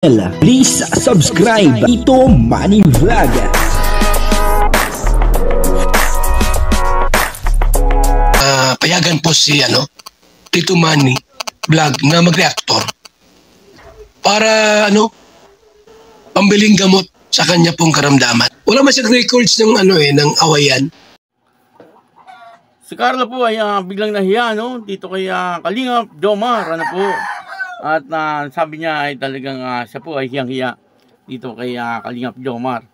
Please subscribe Tito Manny Vlog. Payagan po si Tito Manny Vlog na mag-reactor para pambiling gamot sa kanya pong karamdaman. Wala man siyang records ng ng awayan. Si Carla po ay biglang nahiya dito kay Kalingap Jomar po. At sabi niya ay talagang siya po ay hiyang-hiya dito kay Kalingap Jomar.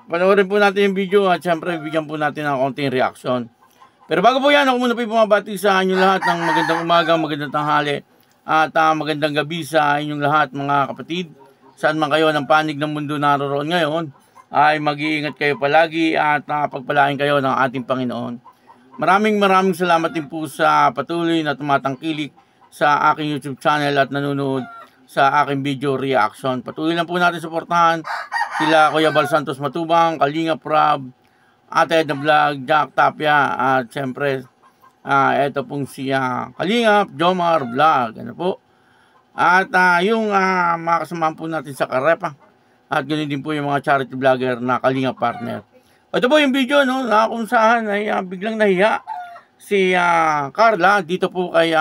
Panoorin po natin yung video at syempre bigyan po natin ng konting reaction. Pero bago po yan, ako muna po yung bumabati sa inyo lahat ng magandang umaga, magandang tanghali at magandang gabi sa inyong lahat mga kapatid. Saan man kayo ng panig ng mundo naroon ngayon, ay mag-iingat kayo palagi at pagpalain kayo ng ating Panginoon. Maraming salamat din po sa patuloy na tumatangkilik sa aking YouTube channel at nanonood sa aking video reaction. Patuloy lang po natin suportahan sila Kuya Bal Santos Matubang, Kalingap Rab, Ate Edna Vlog, Jack Tapia at syempre ito pong si Kalingap Jomar Vlog. At yung mga kasamahan po natin sa Karepa at ganoon din po yung mga charity vlogger na Kalingap partner. Ito po yung video na kung saan ay biglang nahiya si Carla dito po kay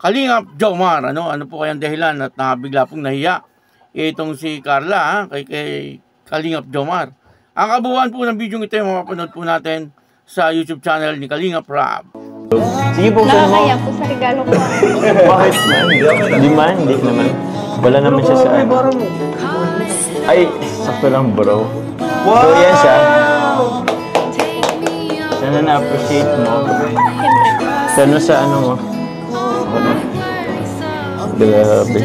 Kalingap Jomar. Ano po kayang dahilan at bigla pong nahiya itong si Carla kay Kalingap Jomar. Ang kabuuan po ng video ito yung mapapanood po natin sa YouTube channel ni Kalingap Rab. Sige po, nakakaya po sa regalo ko. Bakit man? Hindi naman. Wala naman siya sa Ay, sakto lang bro. Wow! So yan siya. Sana na-appreciate mo. Sana sa mo. Grabe.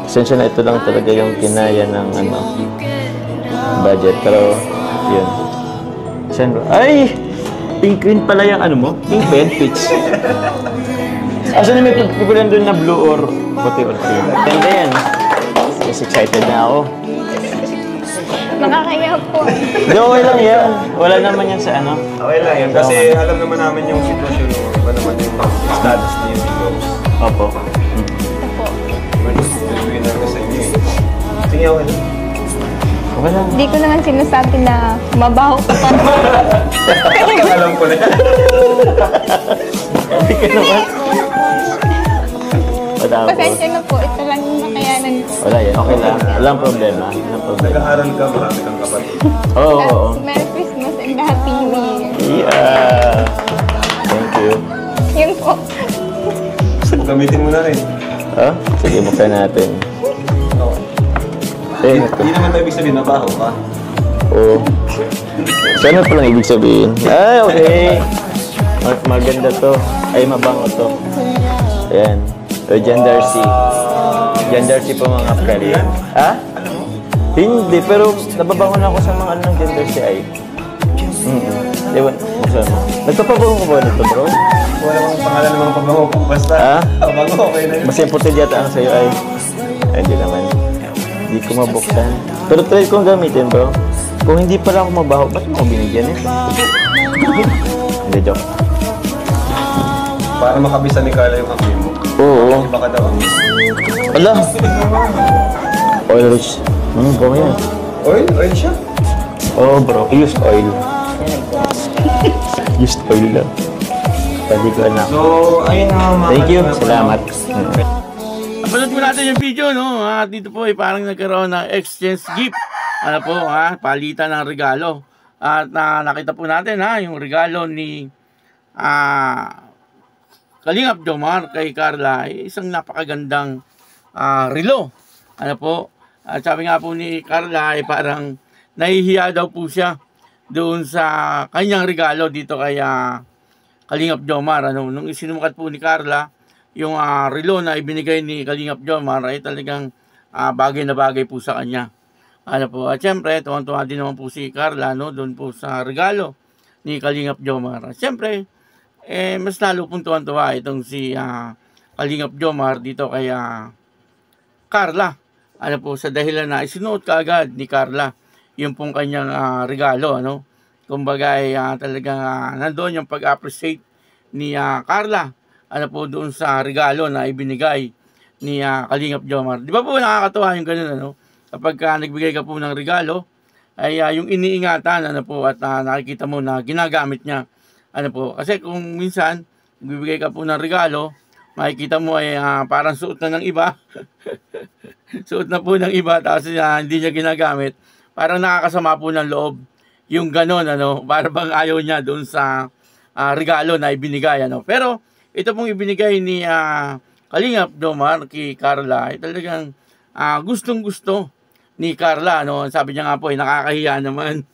Pasensya na, ito lang talaga yung kinaya ng budget. Pero, yun. Ay! Pink green pala yung mo? Pink pen? Peach. Asa na may pagpipilan doon na blue or puti or cream? Ganda yan. Mas excited na ako. Nakakaya po. Hindi, okay lang yan. Wala naman yan sa Okay lang yan. Kasi alam naman namin yung sitwasyon mo. Iba naman yung status niya yung videos. Opo. Ito po. Bibigyan namin sa inyo eh. Sige, okay lang. Okay lang. Hindi ko naman sinasabi na mabaho ko pa. Alam ko na yan. Hindi ka naman. Pasensya na po. Ito lang yung nakayanan ko. Wala yan. Okay lang. Walang problema. Walang problema. Nag-aaral ka, marami kang kapatid. Oo. Merry Christmas and Happy New Year. Yeah. Thank you. Yun po. Gamitin mo na rin. Sige, buksan natin. Hindi naman tayo ibig sabihin na baho ka. Oo. Sana pa lang ibig sabihin. Ay, okay. Maganda to. Ay, mabango to. Ayan. Gender C. Gender C po mga pwede. Hindi, pero nababango na ako sa mga ng gender C ay. Ewan, buksan mo. Nagpapabango ko ba nito, bro? Wala kang pangalan ng mga pabango. Basta, pabango, okay na yun. Mas importante yata ang sa'yo ay. Hindi naman. Hindi ko mabuksan. Pero try kong gamitin, bro. Kung hindi pala ako mabaho, ba't mo ako binigyan Hindi, joke. Para makabisa ni Carla yung amoy mo. Oo. Iba ka daw. Ala! Oil rich. Bro yan. Oil? Oil siya? Oo, bro. Used oil. Used oil lang. Pwede ko na. So, ayun na mga... Thank you. Salamat. Napanood po natin yung video, dito po ay parang nagkaroon ng exchange gift. Palitan ng regalo. At nakita po natin, yung regalo ni Kalingap Jomar kay Carla ay isang napakagandang relo. At sabi nga po ni Carla ay parang nahihiya daw po siya doon sa kanyang regalo dito kay Kalingap Jomar. Nung isinukat po ni Carla yung relo na ibinigay ni Kalingap Jomar ay talagang bagay na bagay po sa kanya. At syempre, tuwang-tuwa din naman po si Carla doon po sa regalo ni Kalingap Jomar. At syempre, mas lalo pong tuwang-tuwa itong si Kalingap Jomar dito kay Carla. Sa dahilan na isinuot kaagad ni Carla yung pong kanyang regalo. Kumbaga ay talagang nandoon yung pag-appreciate ni Carla doon sa regalo na ibinigay ni Kalingap Jomar. Di ba po nakakatuwa yung ganun, ano? Kapag nagbigay ka po ng regalo, ay yung iniingatan, ano po, at nakikita mo na ginagamit niya. Ano po, kasi kung minsan, nagbibigay ka po ng regalo, makikita mo ay parang suot na ng iba. Suot na po ng iba, tapos hindi niya ginagamit. Parang nakakasama po ng loob. Yung ganon, ano, parang bang ayaw niya doon sa regalo na ibinigay, ano. Pero, ito pong ibinigay ni Kalingap Jomar kay Carla, ay talagang gustong-gusto ni Carla, ano. Sabi niya nga po, ay nakakahiya naman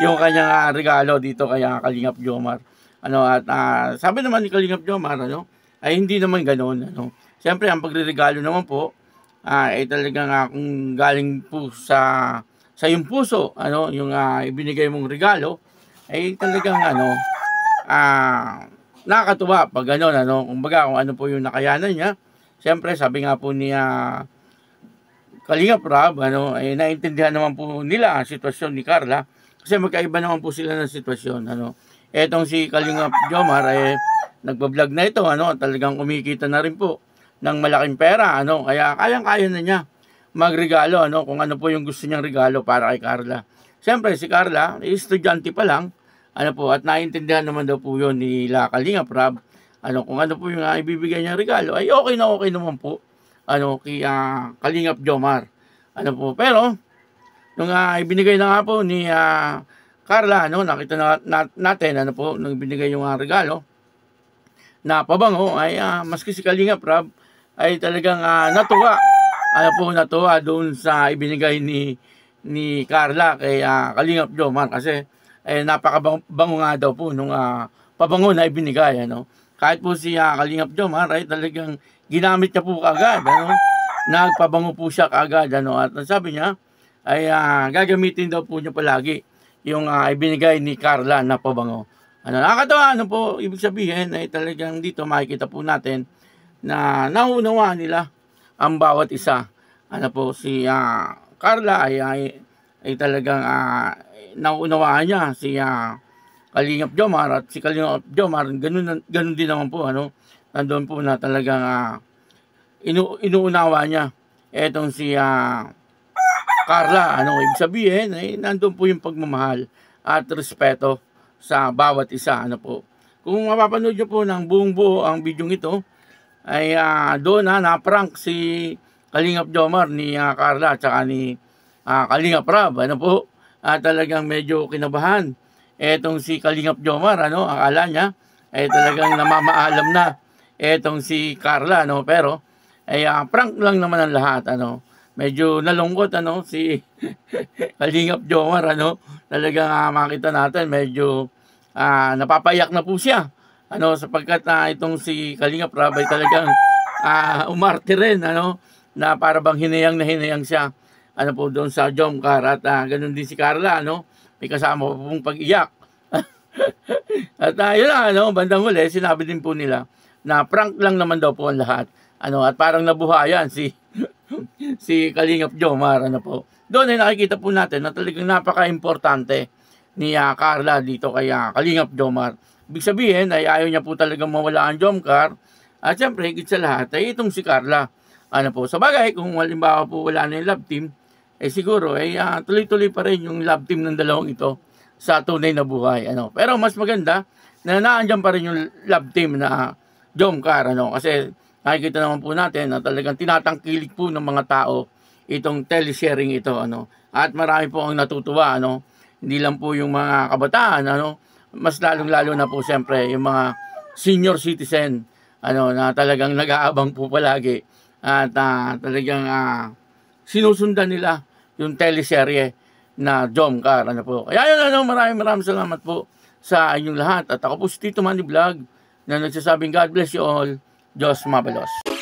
yung kanyang regalo dito kay Kalingap Jomar. Ano, at sabi naman ni Kalingap Jomar, ano, ay hindi naman ganoon, ano. Siyempre, ang pagre-regalo naman po, ay talagang kung galing po sa iyong puso, ano, yung ibinigay mong regalo, ay talagang, ano, nakakatuwa pag gano'n, ano, kumbaga kung ano po yung nakayanan niya. Siyempre, sabi nga po ni Kalingap Rob, ano, ay naintindihan naman po nila ang sitwasyon ni Carla, kasi magkaiba naman po sila ng sitwasyon, ano. Etong si Kalingap Jomar ay nagba-vlog na ito, ano, talagang kumikita na rin po ng malaking pera, ano, kaya kayang-kaya na niya magregalo, ano, kung ano po yung gusto niyang regalo para kay Carla. Siyempre, si Carla, estudyante pa lang, ano po, at naintindihan naman daw po yun ni Kalingap Rob, ano, kung ano po yung ibibigay niyang regalo, ay okay na okay naman po, ano, kay Kalingap Jomar, ano po. Pero, nung ibinigay na nga po ni Carla, ano, nakita natin, ano po, nung ibinigay yung regalo, na pabango, ay maski si Kalingap Rob, ay talagang natuwa, ano po, natuwa doon sa ibinigay ni Carla kay Kalingap Jomar, kasi napakabango nga daw po nung pabango na ibinigay, ano. Kahit po si Kalingap Jomar ay talagang ginamit niya po kaagad, ano. Nagpabango po siya kaagad, ano. At sabi niya ay gagamitin daw po niya palagi yung ibinigay ni Carla na pabango. Ano, nakakatawa, ano po, ibig sabihin ay talagang dito makikita po natin na nauunawaan nila ang bawat isa. Ano po, si Carla ay talagang nauunawaan niya si Kalingap Jomar, at si Kalingap Jomar ganun din naman po, ano. Nandoon po na talagang inuunawa niya etong si Carla, ano. Ibig sabihin ay nandoon po yung pagmamahal at respeto sa bawat isa, ano po. Kung mapapanood niyo po ng buong buo ang video ito, ay doon na-prank si Kalingap Jomar ni Carla at saka ni Kalingap Rob, ano po. Talagang medyo kinabahan etong si Kalingap Jomar, ano, akala niya ay talagang namamaalam na etong si Carla, ano. Pero ay prank lang naman ang lahat, ano. Medyo nalungkot, ano, si Kalingap Jomar, ano. Talagang makita natin medyo napapayak na po siya, ano, sapagkat itong si Kalingap Rob ay talagang umarte rin, ano, na para bang hinayang siya, ano po, doon sa Jomcar. At ganun din si Carla, ano, may kasama po pong pag-iyak. At yun lang, ano, bandang huli, sinabi din po nila na prank lang naman daw po ang lahat, ano. At parang nabuhayan si Kalingap Jomar, ano po. Doon ay nakikita po natin na talagang napaka-importante ni Carla dito kay Kalingap Jomar. Ibig sabihin ay ayaw niya po talagang mawala ang Jomcar. At syempre, higit sa lahat ay itong si Carla, ano po. Sa bagay, kung halimbawa po wala na yung love team, siguro ay tuloy-tuloy pa rin yung love team ng dalawang ito sa tunay na buhay, ano. Pero mas maganda na naandyan pa rin yung love team na Jomcar, ano. Kasi nakikita naman po natin na talagang tinatangkilik po ng mga tao itong telesharing ito, ano. At marami po ang natutuwa, ano. Hindi lang po yung mga kabataan, ano. Mas lalong-lalo na po siyempre yung mga senior citizen, ano, na talagang nag-aabang po palagi. At talagang sinusundan nila yung teleserye na Jomcar, ano po. Kaya yun, ano, maraming salamat po sa inyong lahat. At ako po si Tito Manny Vlog na nagsasabing God bless you all. Diyos mabalos.